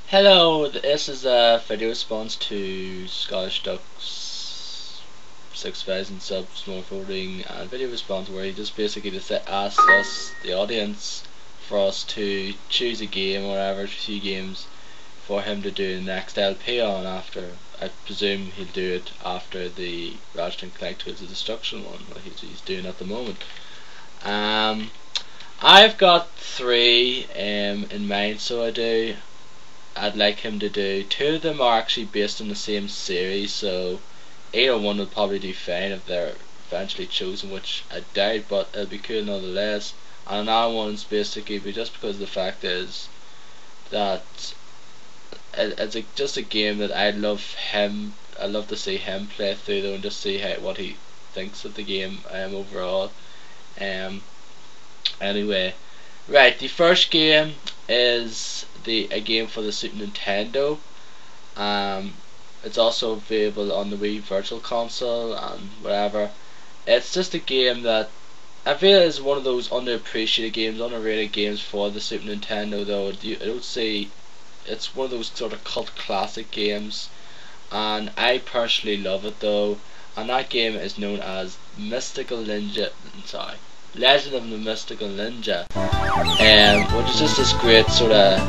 Hello, this is a video response to ScottishDuck's 6,000 subs more voting and video response where he just basically just asks us, the audience, for us to choose a game or whatever, 2 games for him to do the next LP on after. I presume he'll do it after the Ratchet & Clank Tools of Destruction one, what he's doing at the moment. I've got 3 in mind, so I'd like him to do 2 of them are actually based on the same series, so either one will probably do fine if they're eventually chosen, which I doubt, but it'll be cool nonetheless. And another one's basically just because the fact is that it's just a game that I'd love to see him play through though, and just see what he thinks of the game overall. Anyway, right, the first game is a game for the Super Nintendo. It's also available on the Wii Virtual Console and whatever. It's just a game that I feel is one of those underappreciated games, underrated games for the Super Nintendo though. I don't say it's one of those sort of cult classic games, and I personally love it though. And that game is known as Legend of the Mystical Ninja, which is just this great sort of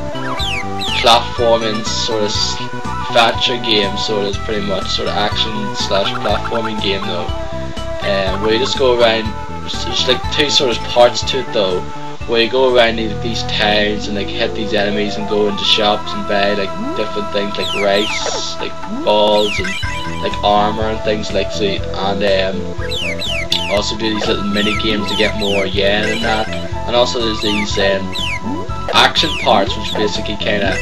platforming sort of adventure game, sort of pretty much sort of action slash platforming game though, where you just go around. There's like 2 sort of parts to it though, where you go around these towns and like hit these enemies and go into shops and buy like different things like rice, like balls and like armor and things like so, and also do these little mini games to get more yen and that. And also there's these action parts which basically kind of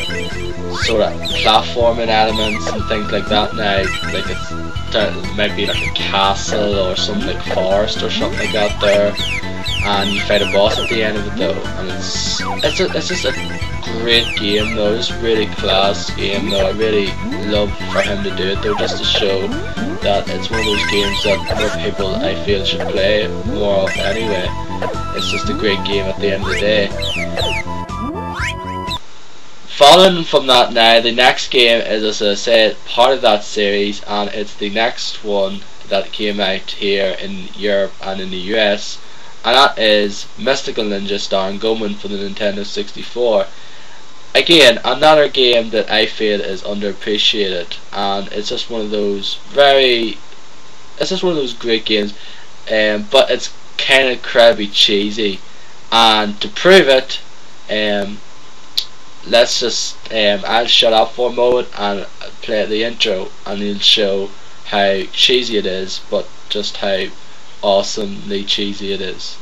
sort of platforming elements and things like that. Now like it might be like a castle or some like forest or something like that there, and you fight a boss at the end of it though, and it's just a great game though. It's a really class game though. I really love for him to do it though, just to show that it's one of those games that other people I feel should play more of anyway. It's just a great game at the end of the day. Following from that now, the next game is, as I said, part of that series, and it's the next one that came out here in Europe and in the US, and that is Mystical Ninja starring Goemon for the Nintendo 64. Again, another game that I feel is underappreciated, and it's just one of those great games, but it's kind of incredibly cheesy. And to prove it, let's just I'll shut up for a moment and play the intro, and it'll show how cheesy it is, but just how awesomely cheesy it is.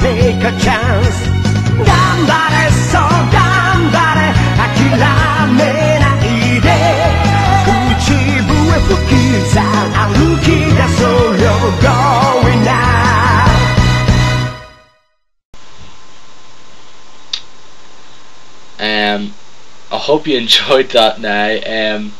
Take a chance. 頑張れ、そう頑張れ、諦めないで。口笛吹きさ、歩き出そうよ、going now. I hope you enjoyed that now.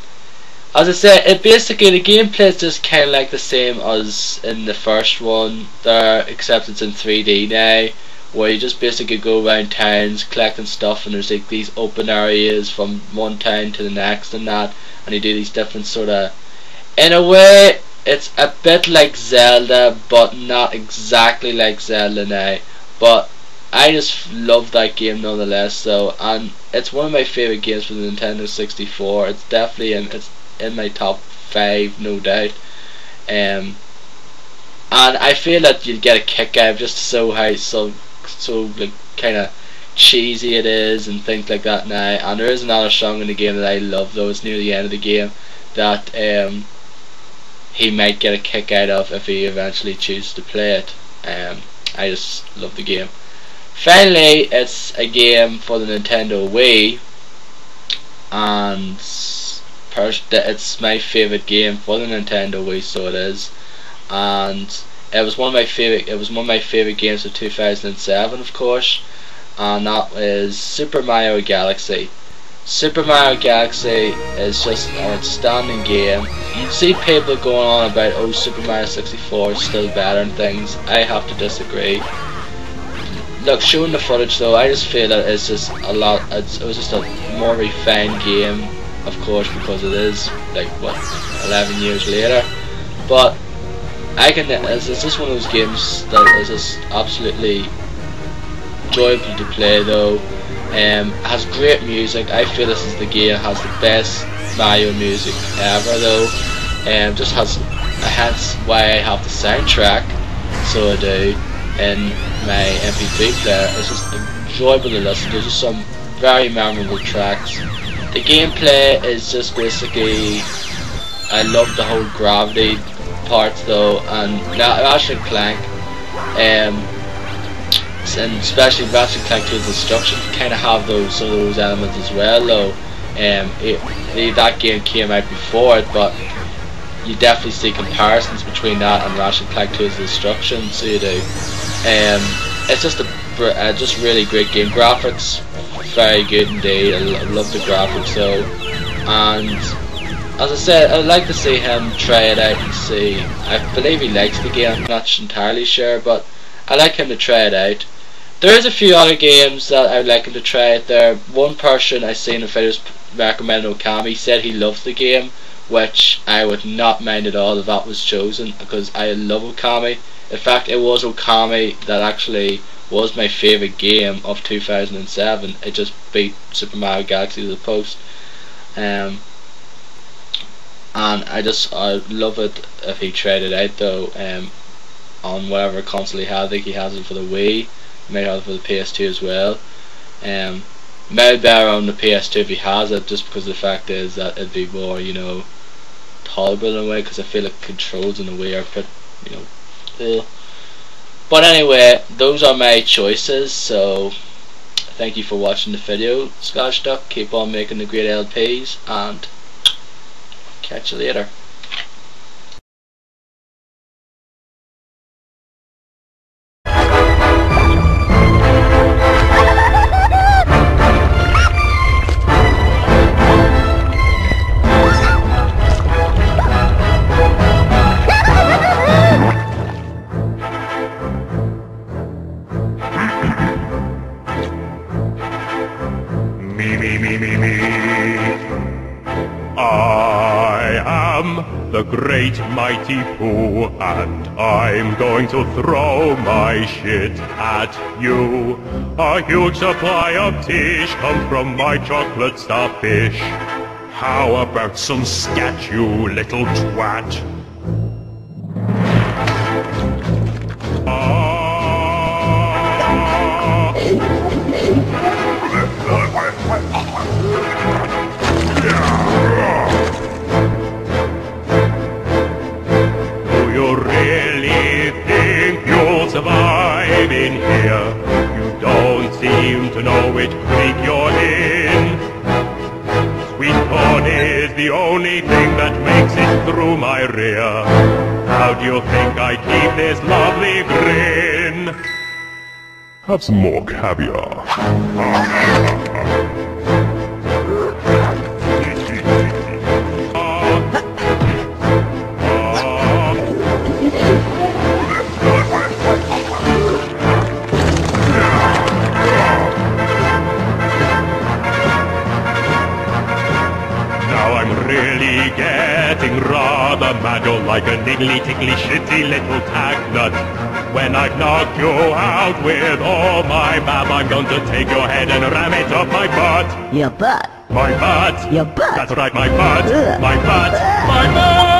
As I said, basically the gameplay is just kind of like the same as in the first one there, except it's in 3D now, where you just basically go around towns collecting stuff, and there's like these open areas from one town to the next and that, and you do these different sort of, in a way it's a bit like Zelda but not exactly like Zelda now, but I just love that game nonetheless though, and it's one of my favourite games for the Nintendo 64. It's definitely in my top 5, no doubt. and I feel that you'd get a kick out of just so how so like kind of cheesy it is and things like that now. And there is another song in the game that I love, though it's near the end of the game, that he might get a kick out of if he eventually chooses to play it. I just love the game. Finally, it's a game for the Nintendo Wii, and it's my favourite game for the Nintendo Wii, so it is. And it was one of my favourite games of 2007, of course, and that is Super Mario Galaxy. Super Mario Galaxy is just an outstanding game. You see people going on about, oh, Super Mario 64 is still better and things. I have to disagree. Look, showing the footage though, I just feel that it's just a lot. It was just a more refined game, of course, because it is like what 11 years later. But it's just one of those games that is just absolutely enjoyable to play though. Has great music. I feel this is the game that has the best Mario music ever though. Just has, hence why I have the soundtrack, so I do, in my MP3 player. It's just enjoyable to listen to. There's just some very memorable tracks. The gameplay is just basically, I love the whole gravity parts though, and Ratchet and Clank, and especially Ratchet and Clank 2's Destruction kind of have some of those elements as well though. That game came out before it, but you definitely see comparisons between that and Ratchet and Clank 2's Destruction, so you do. It's just a just really great game. Graphics very good indeed. I love the graphics though, and as I said, I'd like to see him try it out and see. I believe he likes the game, I'm not entirely sure, but I'd like him to try it out. There is a few other games that I would like him to try out there. One person I seen in videos recommended Okami, said he loves the game, which I would not mind at all if that was chosen, because I love Okami. In fact, it was Okami that actually was my favourite game of 2007. It just beat Super Mario Galaxy to the post. And I'd love it if he tried it out though, on whatever console he had. I think he has it for the Wii, he might have it for the PS2 as well. Maybe better on the PS2 if he has it, just because the fact is that it'd be more, you know, tolerable in a way, because I feel like controls in the Wii are a bit, you know, ugh. But anyway, those are my choices, so thank you for watching the video. ScottishDuck, keep on making the great LPs, and catch you later. I am the great mighty Pooh, and I'm going to throw my shit at you. A huge supply of tish comes from my chocolate starfish. How about some scat, you little twat? Do you really think you'll survive in here? You don't seem to know which creek you're in. Sweet corn is the only thing that makes it through my rear. How do you think I keep this lovely grin? Have some more caviar. Really getting rather mad. You're like a niggly, tickly, shitty little tag nut. When I've knocked you out with all my bab, I'm going to take your head and ram it up my butt. Your butt. My butt. Your butt. That's right, my butt. Ugh. My butt. My butt.